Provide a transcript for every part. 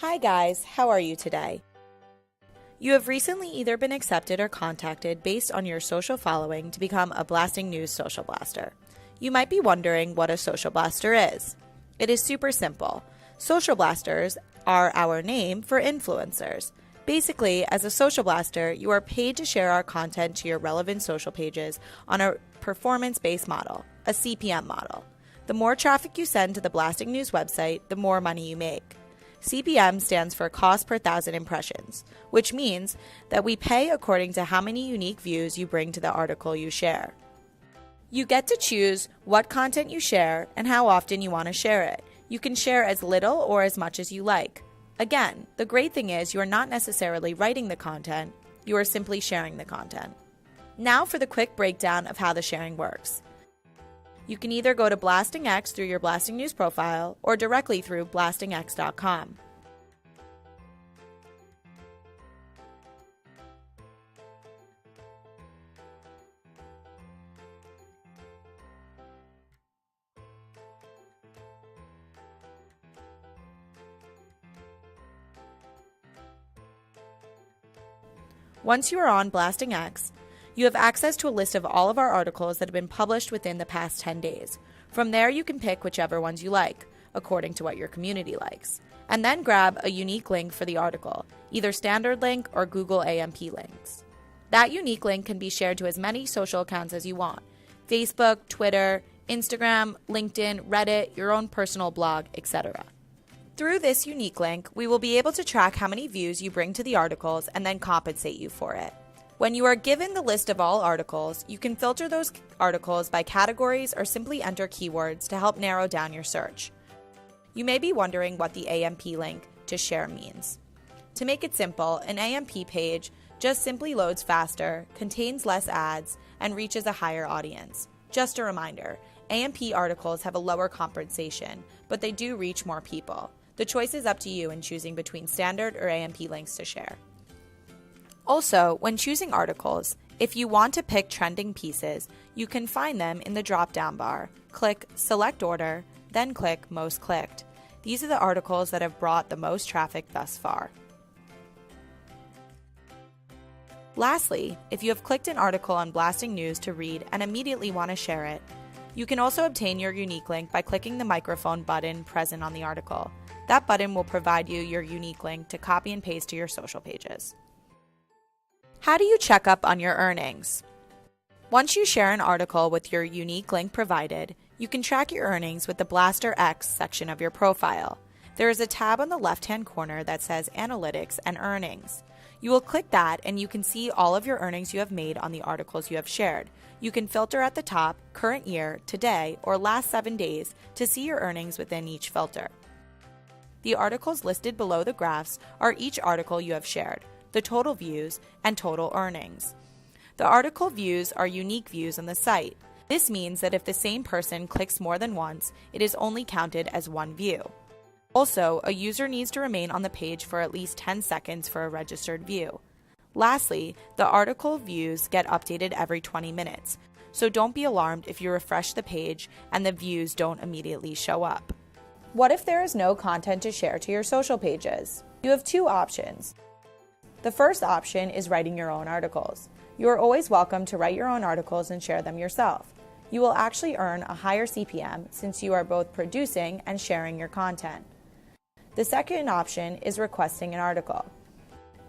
Hi guys, how are you today? You have recently either been accepted or contacted based on your social following to become a Blasting News Social Blaster. You might be wondering what a social blaster is. It is super simple. Social blasters are our name for influencers. Basically, as a social blaster, you are paid to share our content to your relevant social pages on a performance-based model, a CPM model. The more traffic you send to the Blasting News website, the more money you make. CPM stands for cost per thousand impressions, which means that we pay according to how many unique views you bring to the article you share. You get to choose what content you share and how often you want to share it. You can share as little or as much as you like. Again, the great thing is you are not necessarily writing the content, you are simply sharing the content. Now for the quick breakdown of how the sharing works. You can either go to BlastingX through your Blasting News profile or directly through blastingx.com. Once you are on BlastingX, you have access to a list of all of our articles that have been published within the past 10 days. From there, you can pick whichever ones you like, according to what your community likes, and then grab a unique link for the article, either standard link or Google AMP links. That unique link can be shared to as many social accounts as you want: Facebook, Twitter, Instagram, LinkedIn, Reddit, your own personal blog, etc. Through this unique link, we will be able to track how many views you bring to the articles and then compensate you for it. When you are given the list of all articles, you can filter those articles by categories or simply enter keywords to help narrow down your search. You may be wondering what the AMP link to share means. To make it simple, an AMP page just simply loads faster, contains less ads, and reaches a higher audience. Just a reminder, AMP articles have a lower compensation, but they do reach more people. The choice is up to you in choosing between standard or AMP links to share. Also, when choosing articles, if you want to pick trending pieces, you can find them in the drop-down bar. Click Select Order, then click Most Clicked. These are the articles that have brought the most traffic thus far. Lastly, if you have clicked an article on Blasting News to read and immediately want to share it, you can also obtain your unique link by clicking the microphone button present on the article. That button will provide you your unique link to copy and paste to your social pages. How do you check up on your earnings? Once you share an article with your unique link provided, you can track your earnings with the Blaster X section of your profile. There is a tab on the left-hand corner that says Analytics and Earnings. You will click that and you can see all of your earnings you have made on the articles you have shared. You can filter at the top Current Year, Today, or Last 7 days to see your earnings within each filter. The articles listed below the graphs are each article you have shared, the total views, and total earnings. The article views are unique views on the site. This means that if the same person clicks more than once, it is only counted as one view. Also, a user needs to remain on the page for at least 10 seconds for a registered view. Lastly, the article views get updated every 20 minutes, so don't be alarmed if you refresh the page and the views don't immediately show up. What if there is no content to share to your social pages? You have two options. The first option is writing your own articles. You are always welcome to write your own articles and share them yourself. You will actually earn a higher CPM since you are both producing and sharing your content. The second option is requesting an article.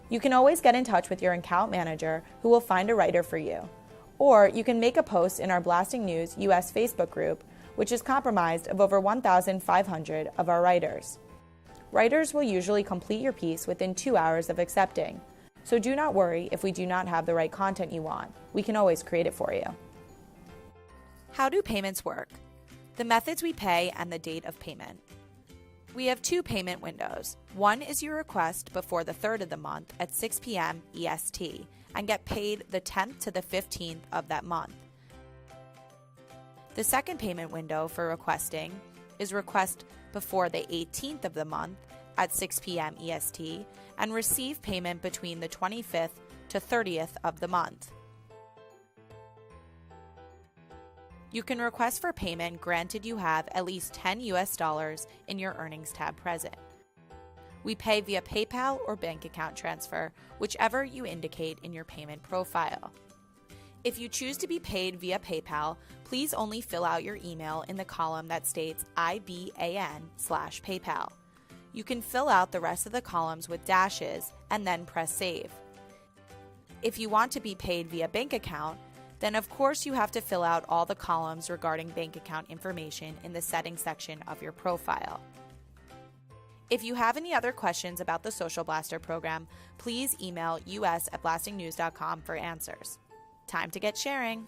You can always get in touch with your account manager who will find a writer for you. Or you can make a post in our Blasting News US Facebook group, which is comprised of over 1,500 of our writers. Writers will usually complete your piece within 2 hours of accepting. So do not worry if we do not have the right content you want. We can always create it for you. How do payments work? The methods we pay and the date of payment. We have two payment windows. One is you request before the 3rd of the month at 6 p.m. EST and get paid the 10th to the 15th of that month. The second payment window for requesting is request before the 18th of the month at 6 p.m. EST and receive payment between the 25th to 30th of the month. You can request for payment granted you have at least $10 in your earnings tab present. We pay via PayPal or bank account transfer, whichever you indicate in your payment profile. If you choose to be paid via PayPal, please only fill out your email in the column that states IBAN/PayPal. You can fill out the rest of the columns with dashes and then press Save. If you want to be paid via bank account, then of course you have to fill out all the columns regarding bank account information in the settings section of your profile. If you have any other questions about the Social Blaster program, please email us@blastingnews.com for answers. Time to get sharing!